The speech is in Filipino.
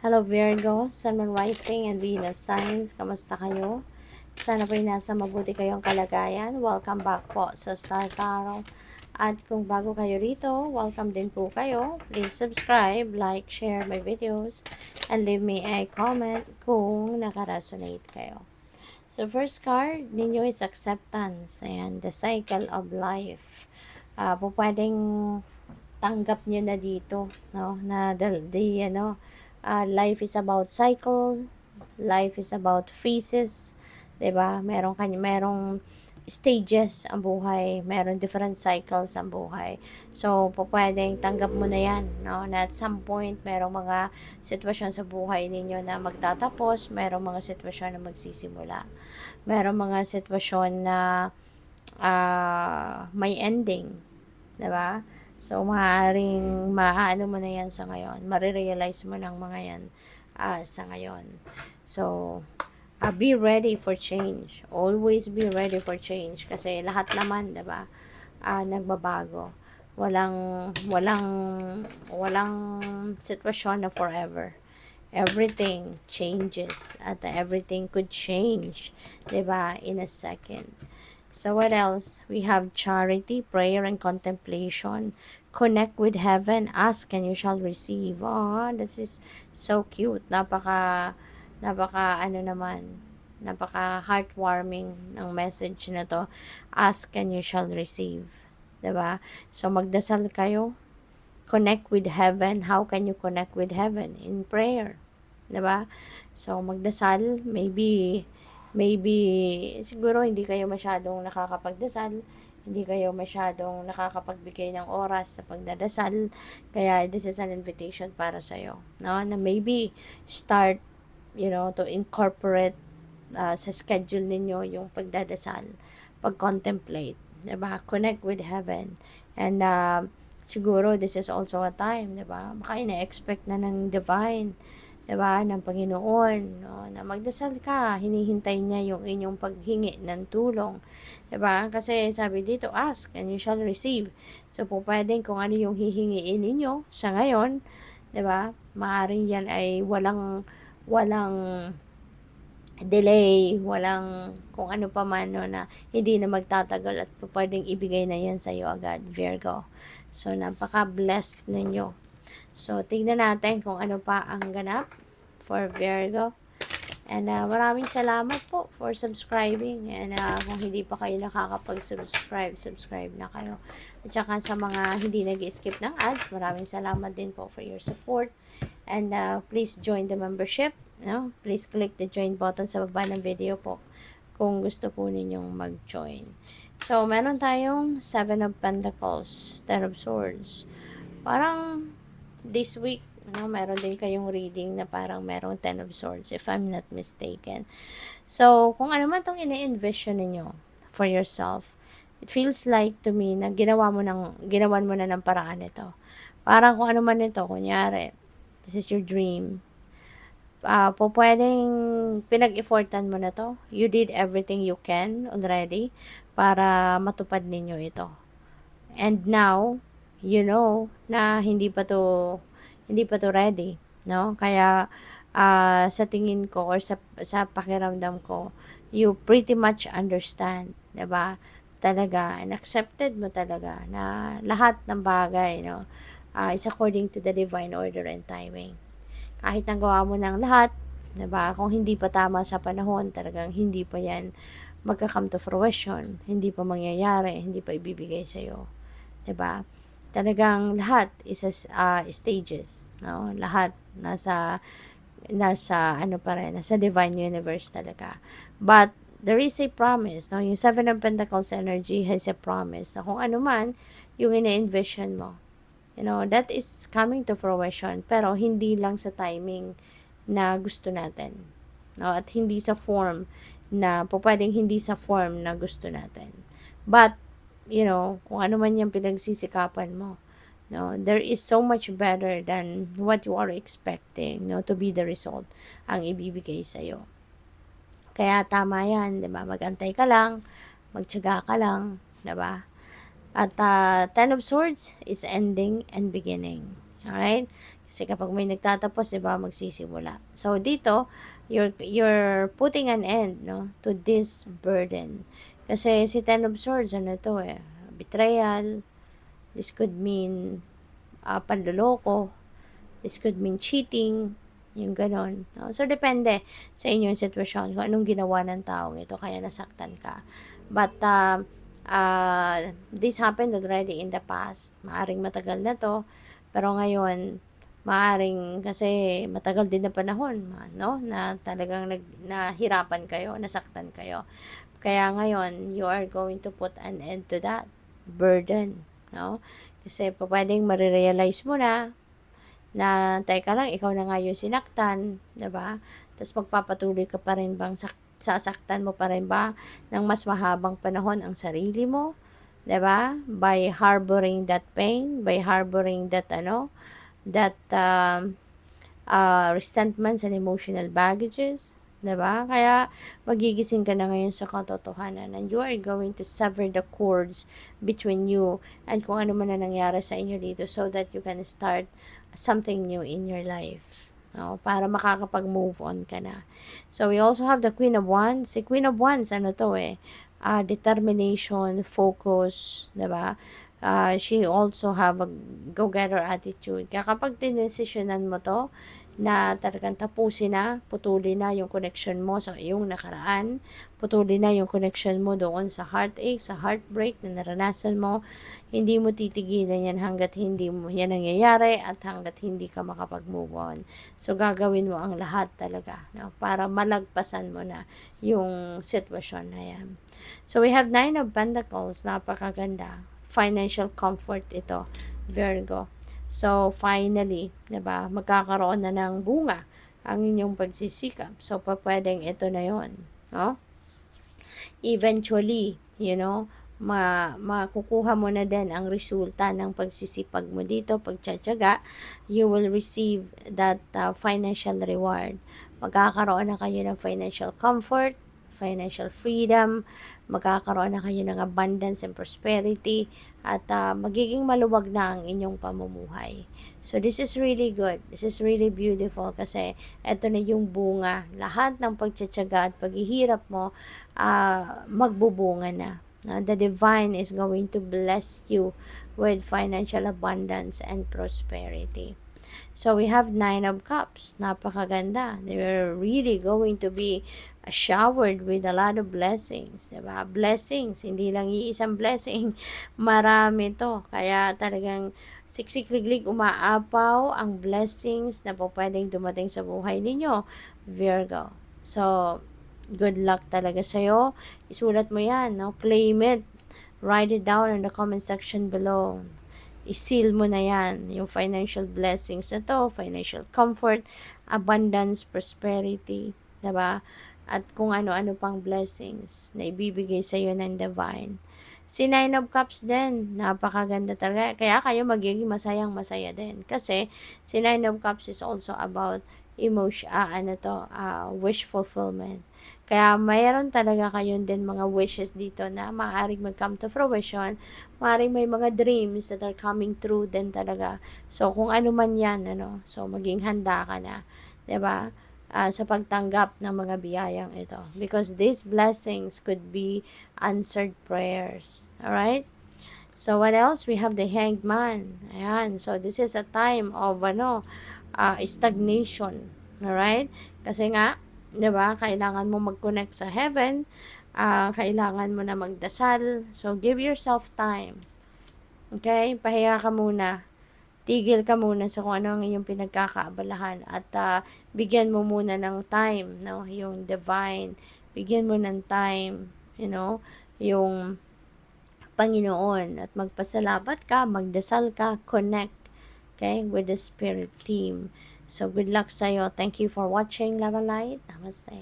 Hello Virgo, Sun, Moon, Rising, and Venus signs. Kamusta kayo? Sana po'y nasa mabuti kayong kalagayan. Welcome back po sa Star Tarot. At kung bago kayo rito, welcome din po kayo. Please subscribe, like, share my videos, and leave me a comment kung nakaresonate kayo. So first card ninyo is acceptance. Ayan, the cycle of life. Pwedeng tanggap nyo na dito, no? Na life is about cycle, life is about phases, 'di ba? Merong stages ang buhay, meron different cycles ang buhay. So, pwedeng tanggap mo na 'yan, no? Na at some point merong mga sitwasyon sa buhay ninyo na magtatapos, merong mga sitwasyon na magsisimula. Merong mga sitwasyon na may ending, 'di ba? So, maaaring maaano mo na yan sa ngayon. Marirealize mo ng mga yan sa ngayon. So, be ready for change. Always be ready for change. Kasi lahat naman, diba, nagbabago. Walang sitwasyon na forever. Everything changes. At everything could change, diba, in a second. So what else? We have charity, prayer, and contemplation. Connect with heaven. Ask and you shall receive. Oh, this is so cute. Napaka napaka heartwarming ng message na to. Ask and you shall receive. 'Di ba? So magdasal kayo. Connect with heaven. How can you connect with heaven? In prayer. 'Di ba? So magdasal, maybe siguro hindi kayo masyadong nakakapagdasal, hindi kayo masyadong nakakapagbigay ng oras sa pagdadasal, kaya this is an invitation para sa iyo, no? Na maybe start, to incorporate sa schedule ninyo yung pagdadasal, pag-contemplate, 'di ba? Connect with heaven. And siguro this is also a time, 'di ba? Baka ina-expect na ng divine, 'di ba, ng Panginoon, no, na magdasal ka, hinihintay niya yung inyong paghingi ng tulong, 'di ba? Kasi sabi dito, ask and you shall receive. So pwedeng kung ano yung hihingiin ninyo sa ngayon, 'di ba? Maaaring yan ay walang delay, walang kung ano pa man, no, na hindi na magtatagal at pwedeng ibigay na yan sa iyo agad, Virgo. So napaka-blessed ninyo. So, tignan natin kung ano pa ang ganap for Virgo. And maraming salamat po for subscribing. And kung hindi pa kayo nakakapag-subscribe, subscribe na kayo. At saka sa mga hindi nag-skip ng ads, maraming salamat din po for your support. And please join the membership. No? Please click the join button sa baba ng video po kung gusto po ninyong mag-join. So, meron tayong 7 of Pentacles, 10 of Swords. Parang this week, meron din kayong reading na parang merong 10 of Swords, if I'm not mistaken. So, kung ano man itong ine-envision ninyo for yourself, it feels like to me na ginawan mo na ng paraan ito. Parang kung ano man ito, kunyari, this is your dream. Pwedeng pinag-effortan mo na to. You did everything you can already para matupad ninyo ito. And now, you know na hindi pa to ready, no? Kaya sa tingin ko or sa pakiramdam ko, you pretty much understand, 'di ba? Talaga, and accepted mo talaga na lahat ng bagay, no, is according to the divine order and timing. Kahit nagawa mo ng lahat, 'di ba? Kung hindi pa tama sa panahon, talagang hindi pa 'yan magka-come to fruition, hindi pa mangyayari, hindi pa ibibigay sa iyo. 'Di ba? Talagang lahat is stages, no? Lahat nasa ano pa rin, nasa divine universe talaga. But there is a promise, no? Yung 7 of Pentacles energy has a promise na kung ano man yung ina-envision mo, that is coming to fruition, pero hindi lang sa timing na gusto natin, no? At hindi sa form na pwedeng hindi sa form na gusto natin. But kung ano man yung pinagsisikapan mo, no, there is so much better than what you are expecting, no, to be the result ang ibibigay sa iyo. Kaya tama yan, 'di ba? Magantay ka lang, magtiyaga ka lang, 'di ba? At 10 of Swords is ending and beginning. Alright? Kasi kapag may nagtatapos, di ba, magsisimula. So, dito, you're putting an end, no, to this burden. Kasi si Ten of Swords, ano to betrayal, this could mean panloloko, this could mean cheating, yung ganon. No? So, depende sa inyong sitwasyon kung anong ginawa ng taong ito kaya nasaktan ka. But, this happened already in the past. Maaring matagal na to, pero ngayon, maaring kasi matagal din na panahon, no? Na talagang nahirapan kayo, nasaktan kayo. Kaya ngayon, you are going to put an end to that burden, no? Kasi pwedeng marirealize mo na teka lang, ikaw na nga yung sinaktan, diba? Tapos magpapatuloy ka pa rin bang sasaktan mo pa rin ba ng mas mahabang panahon ang sarili mo? Diba? By harboring that pain, by harboring that, resentments and emotional baggages. Diba? Kaya magigising ka na ngayon sa katotohanan and you are going to sever the cords between you and kung ano man na nangyari sa inyo dito so that you can start something new in your life. No? Para makakapag-move on ka na. So, we also have the Queen of Wands. Si Queen of Wands, ano to determination, focus, diba? She also have a go-getter attitude. Kaya kapag tinesisyonan mo to, na talagang tapusin na, putulin na yung connection mo sa iyong nakaraan, putulin na yung connection mo doon sa heartache, sa heartbreak na naranasan mo, hindi mo titigilan yan hanggat hindi mo yan nangyayari at hanggat hindi ka makapag-move on. So, gagawin mo ang lahat talaga, no? Para malagpasan mo na yung sitwasyon na yan. So, we have 9 of Pentacles, napakaganda. Financial comfort ito, Virgo. So, finally, diba, magkakaroon na ng bunga ang inyong pagsisikap. So, pwedeng ito na yon, no? Eventually, makukuha mo na din ang resulta ng pagsisipag mo dito, pagtsatsaga, you will receive that financial reward. Magkakaroon na kayo ng financial comfort, financial freedom, magkakaroon na kayo ng abundance and prosperity, at magiging maluwag na ang inyong pamumuhay. So, this is really good. This is really beautiful kasi ito na yung bunga. Lahat ng pagtsatsaga at paghihirap mo, magbubunga na. The divine is going to bless you with financial abundance and prosperity. So, we have 9 of Cups. Napakaganda. They're really going to be showered with a lot of blessings. Diba? Blessings. Hindi lang iisang blessing. Marami to. Kaya talagang siksik-liglig umaapaw ang blessings na po pwedeng dumating sa buhay ninyo, Virgo. So, good luck talaga sa'yo. Isulat mo yan. No? Claim it. Write it down in the comment section below. I-seal mo na yan, yung financial blessings na to, financial comfort, abundance, prosperity, diba? At kung ano-ano pang blessings na ibibigay sa iyo ng divine. Si 9 of Cups din, napakaganda talaga. Kaya kayo magiging masayang-masaya din. Kasi si 9 of Cups is also about emotion, wish fulfillment. Kaya mayroon talaga kayon din mga wishes dito na maaaring mag-come to fruition, maaaring may mga dreams that are coming true din talaga. So, kung ano man yan, so maging handa ka na, 'di ba? Sa pagtanggap ng mga biyayang ito. Because these blessings could be answered prayers. Alright? So, what else? We have the Hanged Man. Ayan. So, this is a time of, stagnation. Alright? Kasi nga, diba, kailangan mo mag-connect sa heaven. Kailangan mo na magdasal. So, give yourself time. Okay? Pahinga ka muna. Tigil ka muna sa kung ano ang iyong pinagkakaabalahan at bigyan mo muna ng time, no? Yung divine, bigyan mo ng time, yung Panginoon at magpasalamat ka, magdasal ka, connect, okay, with the spirit team. So, good luck sa'yo. Thank you for watching, Love and Light. Namaste.